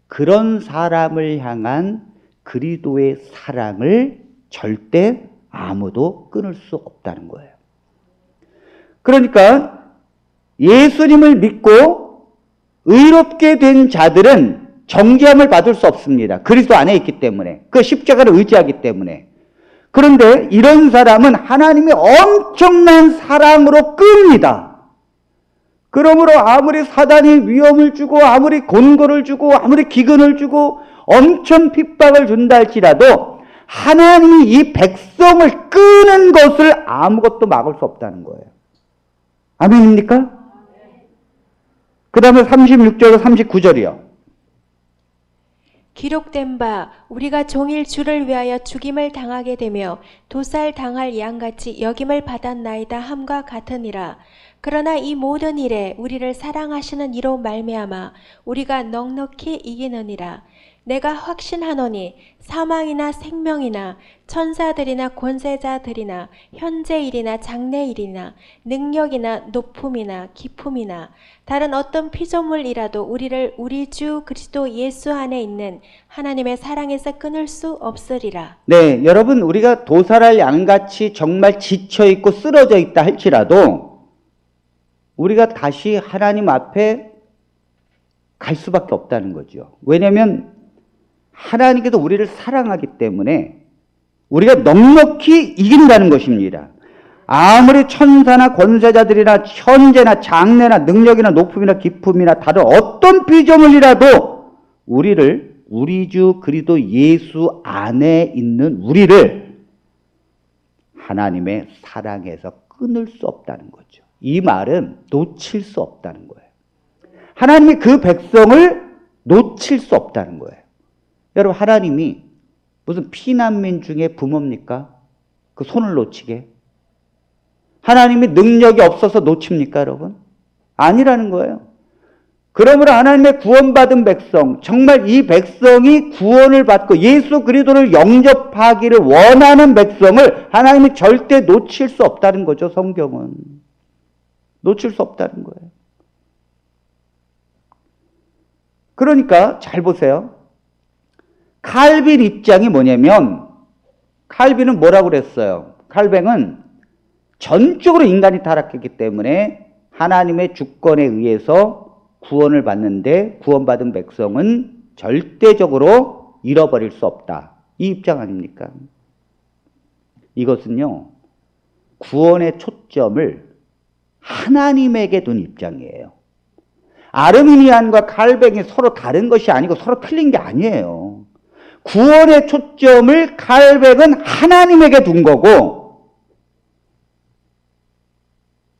그런 사람을 향한 그리스도의 사랑을 절대 아무도 끊을 수 없다는 거예요. 그러니까 예수님을 믿고 의롭게 된 자들은 정죄함을 받을 수 없습니다. 그리스도 안에 있기 때문에. 그 십자가를 의지하기 때문에. 그런데 이런 사람은 하나님의 엄청난 사랑으로 끕니다. 그러므로 아무리 사단이 위험을 주고 아무리 곤고를 주고 아무리 기근을 주고 엄청 핍박을 준다 할지라도 하나님이 이 백성을 끄는 것을 아무것도 막을 수 없다는 거예요. 아멘입니까? 그 다음에 36절과 39절이요. 기록된 바 우리가 종일 주를 위하여 죽임을 당하게 되며 도살 당할 양같이 여김을 받았나이다 함과 같으니라. 그러나 이 모든 일에 우리를 사랑하시는 이로 말미암아 우리가 넉넉히 이기느니라. 내가 확신하노니 사망이나 생명이나 천사들이나 권세자들이나 현재일이나 장래일이나 능력이나 높음이나 기품이나 다른 어떤 피조물이라도 우리를 우리 주 그리스도 예수 안에 있는 하나님의 사랑에서 끊을 수 없으리라. 네, 여러분 우리가 도살할 양같이 정말 지쳐있고 쓰러져 있다 할지라도 우리가 다시 하나님 앞에 갈 수밖에 없다는 거죠. 왜냐하면 하나님께서 우리를 사랑하기 때문에 우리가 넉넉히 이긴다는 것입니다. 아무리 천사나 권세자들이나 현재나 장래나 능력이나 높음이나 기품이나 다른 어떤 피조물이라도 우리를 우리 주 그리스도 예수 안에 있는 우리를 하나님의 사랑에서 끊을 수 없다는 거죠. 이 말은 놓칠 수 없다는 거예요. 하나님이 그 백성을 놓칠 수 없다는 거예요. 여러분, 하나님이 무슨 피난민 중에 부모입니까? 그 손을 놓치게. 하나님이 능력이 없어서 놓칩니까, 여러분? 아니라는 거예요. 그러므로 하나님의 구원받은 백성, 정말 이 백성이 구원을 받고 예수 그리스도를 영접하기를 원하는 백성을 하나님이 절대 놓칠 수 없다는 거죠, 성경은. 놓칠 수 없다는 거예요. 그러니까 잘 보세요. 칼빈 입장이 뭐냐면, 칼빈은 뭐라고 그랬어요? 칼뱅은 전적으로 인간이 타락했기 때문에 하나님의 주권에 의해서 구원을 받는데 구원받은 백성은 절대적으로 잃어버릴 수 없다. 이 입장 아닙니까? 이것은요, 구원의 초점을 하나님에게 둔 입장이에요. 아르미니안과 칼뱅이 서로 다른 것이 아니고 서로 틀린 게 아니에요. 구원의 초점을 칼뱅은 하나님에게 둔 거고,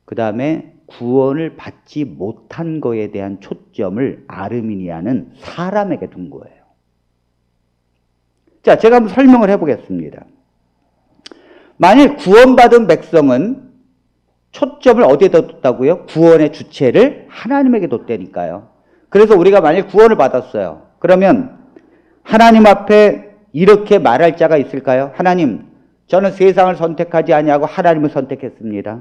그 다음에 구원을 받지 못한 거에 대한 초점을 아르미니아는 사람에게 둔 거예요. 자, 제가 한번 설명을 해보겠습니다. 만일 구원받은 백성은 초점을 어디에다 뒀다고요? 구원의 주체를 하나님에게 뒀다니까요. 그래서 우리가 만일 구원을 받았어요. 그러면 하나님 앞에 이렇게 말할 자가 있을까요? 하나님, 저는 세상을 선택하지 아니하고 하나님을 선택했습니다.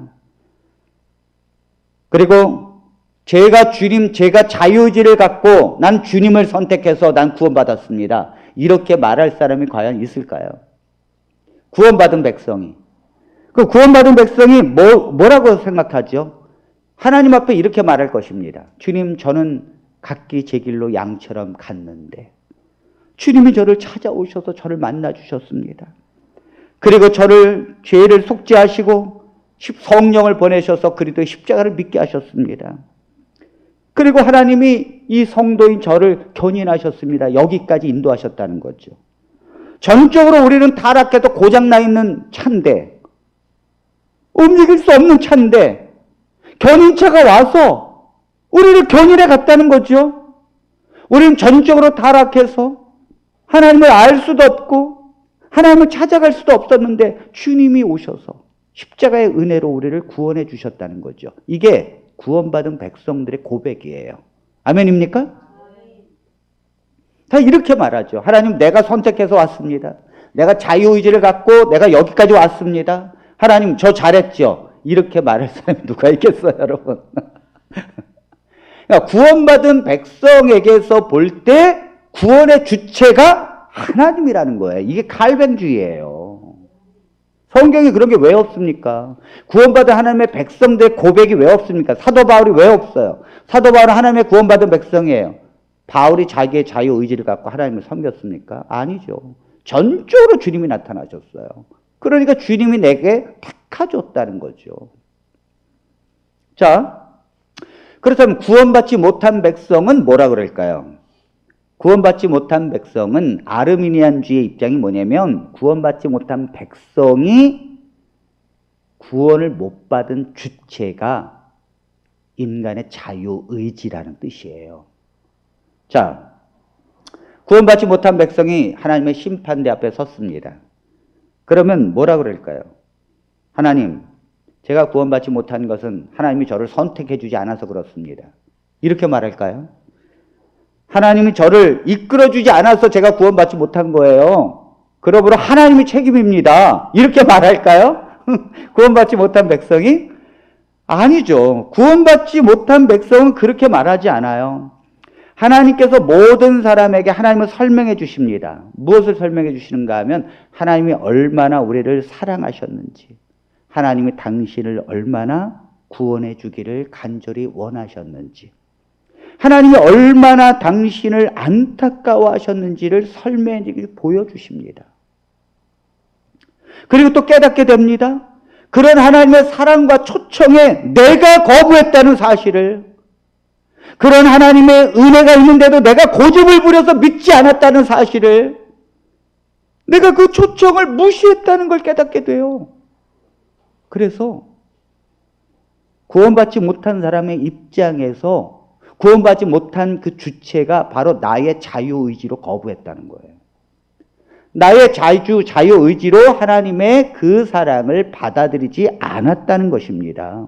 그리고 제가 자유의지를 갖고 난 주님을 선택해서 난 구원받았습니다. 이렇게 말할 사람이 과연 있을까요? 구원받은 백성이. 그 구원받은 백성이 뭐라고 생각하죠? 하나님 앞에 이렇게 말할 것입니다. 주님, 저는 각기 제 길로 양처럼 갔는데 주님이 저를 찾아오셔서 저를 만나 주셨습니다. 그리고 저를 죄를 속죄하시고 성령을 보내셔서 그리스도의 십자가를 믿게 하셨습니다. 그리고 하나님이 이 성도인 저를 견인하셨습니다. 여기까지 인도하셨다는 거죠. 전적으로 우리는 타락해서 고장나 있는 차인데, 움직일 수 없는 차인데 견인차가 와서 우리를 견인해 갔다는 거죠. 우리는 전적으로 타락해서 하나님을 알 수도 없고 하나님을 찾아갈 수도 없었는데 주님이 오셔서 십자가의 은혜로 우리를 구원해 주셨다는 거죠. 이게 구원받은 백성들의 고백이에요. 아멘입니까? 다 이렇게 말하죠. 하나님, 내가 선택해서 왔습니다. 내가 자유의지를 갖고 내가 여기까지 왔습니다. 하나님, 저 잘했죠. 이렇게 말할 사람이 누가 있겠어요, 여러분? 그러니까 구원받은 백성에게서 볼 때 구원의 주체가 하나님이라는 거예요. 이게 칼뱅주의예요. 성경에 그런 게 왜 없습니까? 구원받은 하나님의 백성들의 고백이 왜 없습니까? 사도 바울이 왜 없어요? 사도 바울은 하나님의 구원받은 백성이에요. 바울이 자기의 자유의지를 갖고 하나님을 섬겼습니까? 아니죠. 전적으로 주님이 나타나셨어요. 그러니까 주님이 내게 택하줬다는 거죠. 자, 그렇다면 구원받지 못한 백성은 뭐라 그럴까요? 구원받지 못한 백성은 아르미니안주의 입장이 뭐냐면 구원받지 못한 백성이 구원을 못 받은 주체가 인간의 자유의지라는 뜻이에요. 자, 구원받지 못한 백성이 하나님의 심판대 앞에 섰습니다. 그러면 뭐라 그럴까요? 하나님, 제가 구원받지 못한 것은 하나님이 저를 선택해 주지 않아서 그렇습니다. 이렇게 말할까요? 하나님이 저를 이끌어 주지 않아서 제가 구원받지 못한 거예요. 그러므로 하나님이 책임입니다. 이렇게 말할까요? 구원받지 못한 백성이? 아니죠. 구원받지 못한 백성은 그렇게 말하지 않아요. 하나님께서 모든 사람에게 하나님을 설명해 주십니다. 무엇을 설명해 주시는가 하면 하나님이 얼마나 우리를 사랑하셨는지, 하나님이 당신을 얼마나 구원해 주기를 간절히 원하셨는지, 하나님이 얼마나 당신을 안타까워하셨는지를 설명해 보여주십니다. 그리고 또 깨닫게 됩니다. 그런 하나님의 사랑과 초청에 내가 거부했다는 사실을, 그런 하나님의 은혜가 있는데도 내가 고집을 부려서 믿지 않았다는 사실을, 내가 그 초청을 무시했다는 걸 깨닫게 돼요. 그래서 구원받지 못한 사람의 입장에서 구원받지 못한 그 주체가 바로 나의 자유의지로 거부했다는 거예요. 나의 자유의지로 하나님의 그 사랑을 받아들이지 않았다는 것입니다.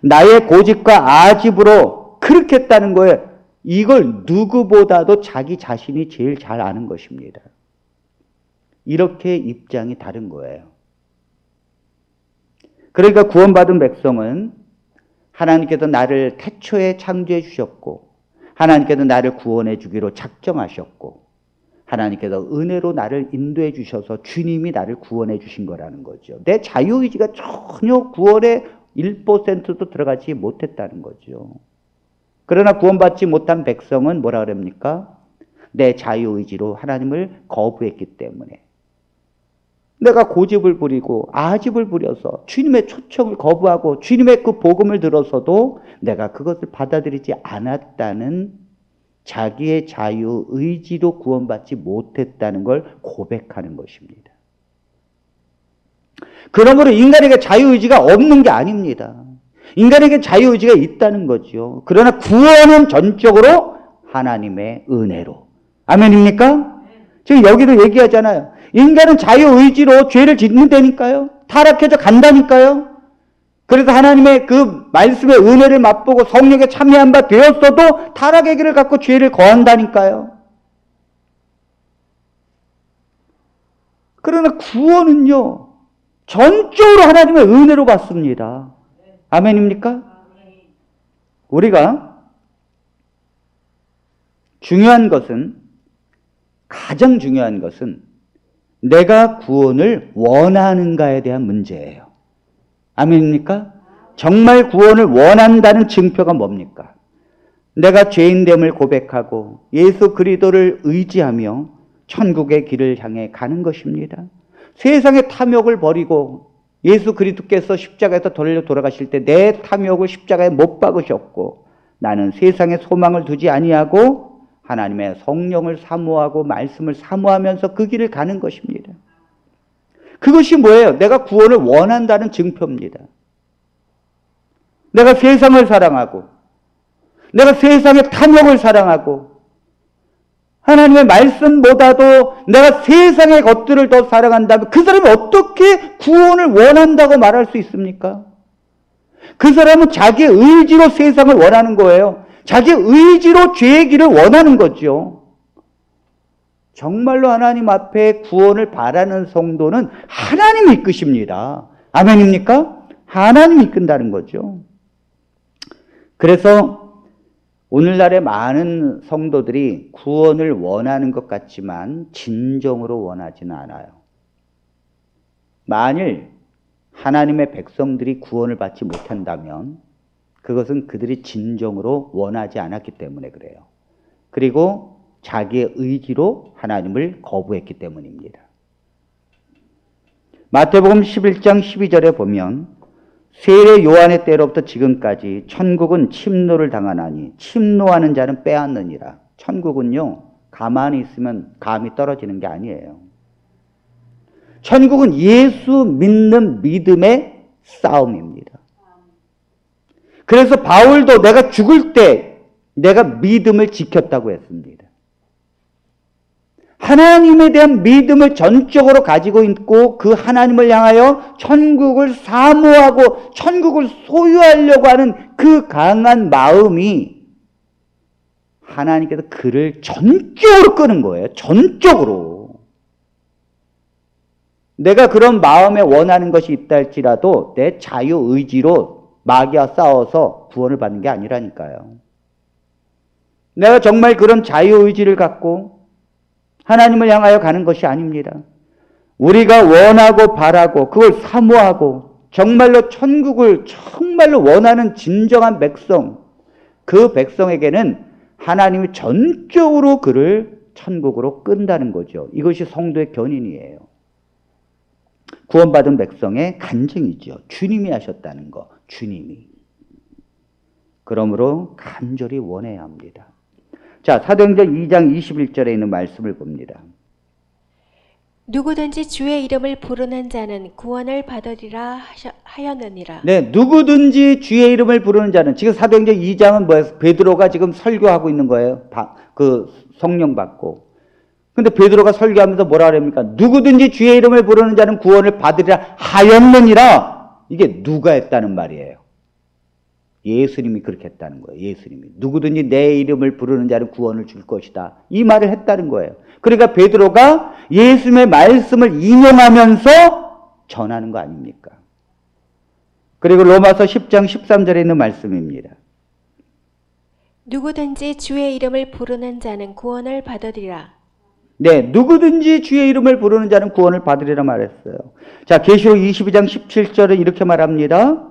나의 고집과 아집으로 그렇게 했다는 거예요. 이걸 누구보다도 자기 자신이 제일 잘 아는 것입니다. 이렇게 입장이 다른 거예요. 그러니까 구원받은 백성은 하나님께서 나를 태초에 창조해 주셨고 하나님께서 나를 구원해 주기로 작정하셨고 하나님께서 은혜로 나를 인도해 주셔서 주님이 나를 구원해 주신 거라는 거죠. 내 자유의지가 전혀 구원에 1%도 들어가지 못했다는 거죠. 그러나 구원받지 못한 백성은 뭐라 그럽니까? 내 자유의지로 하나님을 거부했기 때문에 내가 고집을 부리고 아집을 부려서 주님의 초청을 거부하고 주님의 그 복음을 들어서도 내가 그것을 받아들이지 않았다는 자기의 자유의지로 구원받지 못했다는 걸 고백하는 것입니다. 그러므로 인간에게 자유의지가 없는 게 아닙니다. 인간에게 자유의지가 있다는 거죠. 그러나 구원은 전적으로 하나님의 은혜로. 아멘입니까? 지금 여기도 얘기하잖아요. 인간은 자유의지로 죄를 짓는다니까요. 타락해져 간다니까요. 그래서 하나님의 그 말씀의 은혜를 맛보고 성령에 참여한 바 되었어도 타락의 길을 갖고 죄를 거한다니까요. 그러나 구원은요, 전적으로 하나님의 은혜로 받습니다. 아멘입니까? 우리가 가장 중요한 것은 내가 구원을 원하는가에 대한 문제예요. 아멘입니까? 정말 구원을 원한다는 증표가 뭡니까? 내가 죄인됨을 고백하고 예수 그리스도를 의지하며 천국의 길을 향해 가는 것입니다. 세상의 탐욕을 버리고 예수 그리스도께서 십자가에서 돌아가실 때 내 탐욕을 십자가에 못 박으셨고 나는 세상에 소망을 두지 아니하고 하나님의 성령을 사모하고 말씀을 사모하면서 그 길을 가는 것입니다. 그것이 뭐예요? 내가 구원을 원한다는 증표입니다. 내가 세상을 사랑하고 내가 세상의 탐욕을 사랑하고 하나님의 말씀보다도 내가 세상의 것들을 더 사랑한다면 그 사람이 어떻게 구원을 원한다고 말할 수 있습니까? 그 사람은 자기 의지로 세상을 원하는 거예요. 자기 의지로 죄의 길을 원하는 거죠. 정말로 하나님 앞에 구원을 바라는 성도는 하나님이 이끄십니다. 아멘입니까? 하나님이 이끈다는 거죠. 그래서 오늘날의 많은 성도들이 구원을 원하는 것 같지만 진정으로 원하지는 않아요. 만일 하나님의 백성들이 구원을 받지 못한다면 그것은 그들이 진정으로 원하지 않았기 때문에 그래요. 그리고 자기의 의지로 하나님을 거부했기 때문입니다. 마태복음 11장 12절에 보면 세례 요한의 때로부터 지금까지 천국은 침노를 당하나니 침노하는 자는 빼앗느니라. 천국은요, 가만히 있으면 감이 떨어지는 게 아니에요. 천국은 예수 믿는 믿음의 싸움입니다. 그래서 바울도 내가 죽을 때 내가 믿음을 지켰다고 했습니다. 하나님에 대한 믿음을 전적으로 가지고 있고 그 하나님을 향하여 천국을 사모하고 천국을 소유하려고 하는 그 강한 마음이 하나님께서 그를 전적으로 끄는 거예요. 전적으로. 내가 그런 마음에 원하는 것이 있다 할지라도 내 자유의지로 마귀와 싸워서 구원을 받는 게 아니라니까요. 내가 정말 그런 자유의지를 갖고 하나님을 향하여 가는 것이 아닙니다. 우리가 원하고 바라고 그걸 사모하고 정말로 천국을 정말로 원하는 진정한 백성, 그 백성에게는 하나님이 전적으로 그를 천국으로 끈다는 거죠. 이것이 성도의 견인이에요. 구원받은 백성의 간증이죠. 주님이 하셨다는 거, 주님이. 그러므로 간절히 원해야 합니다. 자, 사도행전 2장 21절에 있는 말씀을 봅니다. 누구든지 주의 이름을 부르는 자는 구원을 받으리라 하였느니라. 네, 누구든지 주의 이름을 부르는 자는, 지금 사도행전 2장은 뭐예요? 베드로가 지금 설교하고 있는 거예요. 그 성령 받고. 근데 베드로가 설교하면서 뭐라 그럽니까? 누구든지 주의 이름을 부르는 자는 구원을 받으리라 하였느니라. 이게 누가 했다는 말이에요? 예수님이 그렇게 했다는 거예요. 예수님이. 누구든지 내 이름을 부르는 자는 구원을 줄 것이다. 이 말을 했다는 거예요. 그러니까 베드로가 예수님의 말씀을 인용하면서 전하는 거 아닙니까? 그리고 로마서 10장 13절에 있는 말씀입니다. 누구든지 주의 이름을 부르는 자는 구원을 받으리라. 네, 누구든지 주의 이름을 부르는 자는 구원을 받으리라 말했어요. 자, 계시록 22장 17절은 이렇게 말합니다.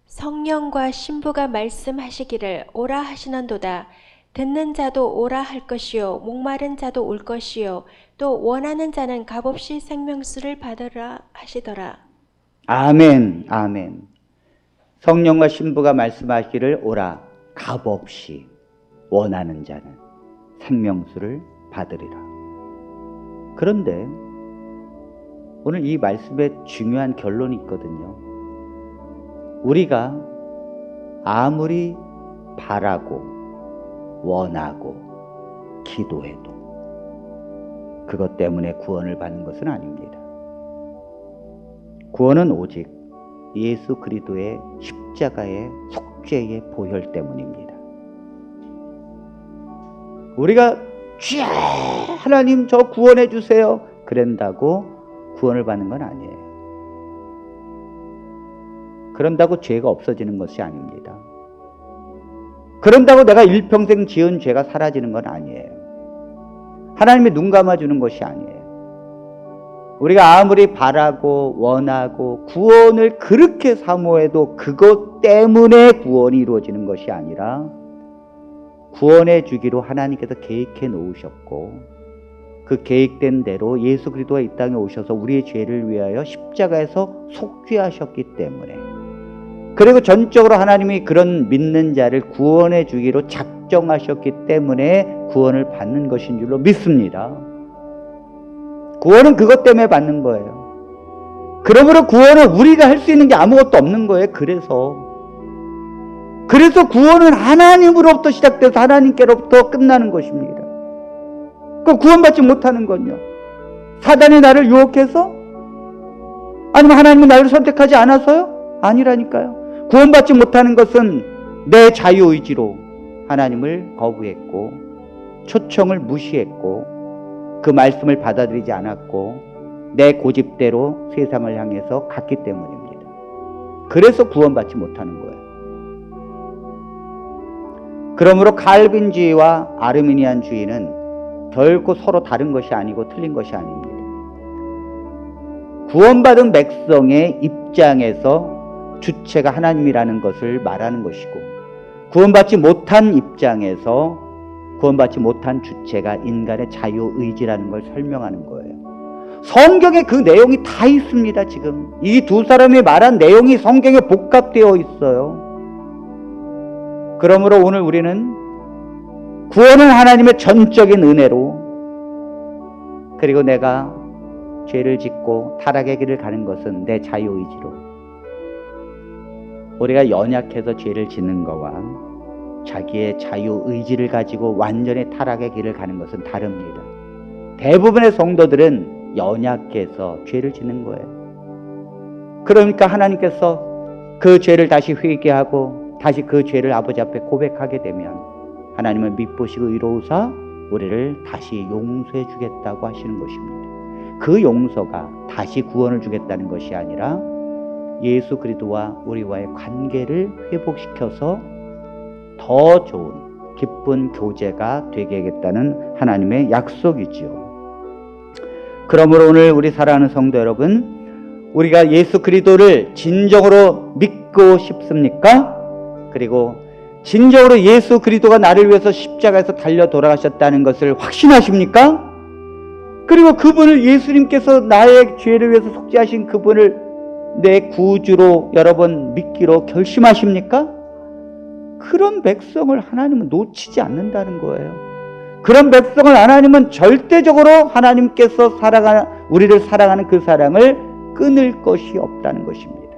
성령과 신부가 말씀하시기를 오라 하시는도다. 듣는 자도 오라 할 것이요 목마른 자도 올 것이요 또 원하는 자는 값없이 생명수를 받으라 하시더라. 아멘. 아멘. 성령과 신부가 말씀하시기를 오라 값없이 원하는 자는 생명수를 받으리라. 그런데 오늘 이 말씀에 중요한 결론이 있거든요. 우리가 아무리 바라고 원하고 기도해도 그것 때문에 구원을 받는 것은 아닙니다. 구원은 오직 예수 그리스도의 십자가의 속죄의 보혈 때문입니다. 우리가 주여 하나님 저 구원해 주세요 그런다고 구원을 받는 건 아니에요. 그런다고 죄가 없어지는 것이 아닙니다. 그런다고 내가 일평생 지은 죄가 사라지는 건 아니에요. 하나님이 눈 감아주는 것이 아니에요. 우리가 아무리 바라고 원하고 구원을 그렇게 사모해도 그것 때문에 구원이 이루어지는 것이 아니라 구원해 주기로 하나님께서 계획해 놓으셨고 그 계획된 대로 예수 그리스도가 이 땅에 오셔서 우리의 죄를 위하여 십자가에서 속죄하셨기 때문에 그리고 전적으로 하나님이 그런 믿는 자를 구원해 주기로 작정하셨기 때문에 구원을 받는 것인 줄로 믿습니다. 구원은 그것 때문에 받는 거예요. 그러므로 구원은 우리가 할 수 있는 게 아무것도 없는 거예요. 그래서 그래서 구원은 하나님으로부터 시작돼서 하나님께로부터 끝나는 것입니다. 그럼 구원받지 못하는 건요? 사단이 나를 유혹해서? 아니면 하나님이 나를 선택하지 않아서요? 아니라니까요. 구원받지 못하는 것은 내 자유의지로 하나님을 거부했고 초청을 무시했고 그 말씀을 받아들이지 않았고 내 고집대로 세상을 향해서 갔기 때문입니다. 그래서 구원받지 못하는 거예요. 그러므로 칼빈주의와 아르미니안주의는 결코 서로 다른 것이 아니고 틀린 것이 아닙니다. 구원받은 백성의 입장에서 주체가 하나님이라는 것을 말하는 것이고, 구원받지 못한 입장에서 구원받지 못한 주체가 인간의 자유의지라는 걸 설명하는 거예요. 성경에 그 내용이 다 있습니다. 지금 이 두 사람이 말한 내용이 성경에 복합되어 있어요. 그러므로 오늘 우리는 구원은 하나님의 전적인 은혜로, 그리고 내가 죄를 짓고 타락의 길을 가는 것은 내 자유의지로, 우리가 연약해서 죄를 짓는 거와 자기의 자유의지를 가지고 완전히 타락의 길을 가는 것은 다릅니다. 대부분의 성도들은 연약해서 죄를 짓는 거예요. 그러니까 하나님께서 그 죄를 다시 회개하고 다시 그 죄를 아버지 앞에 고백하게 되면 하나님은 미쁘시고 의로우사 우리를 다시 용서해 주겠다고 하시는 것입니다. 그 용서가 다시 구원을 주겠다는 것이 아니라 예수 그리스도와 우리와의 관계를 회복시켜서 더 좋은 기쁜 교제가 되게 하겠다는 하나님의 약속이지요. 그러므로 오늘 우리 사랑하는 성도 여러분, 우리가 예수 그리스도를 진정으로 믿고 싶습니까? 그리고 진정으로 예수 그리스도가 나를 위해서 십자가에서 달려 돌아가셨다는 것을 확신하십니까? 그리고 그분을, 예수님께서 나의 죄를 위해서 속죄하신 그분을 내 구주로 여러분 믿기로 결심하십니까? 그런 백성을 하나님은 놓치지 않는다는 거예요. 그런 백성을 하나님은 절대적으로 하나님께서 우리를 사랑하는 그 사랑을 끊을 것이 없다는 것입니다.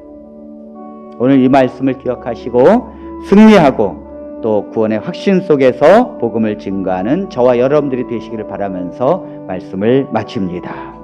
오늘 이 말씀을 기억하시고 승리하고 또 구원의 확신 속에서 복음을 증거하는 저와 여러분들이 되시기를 바라면서 말씀을 마칩니다.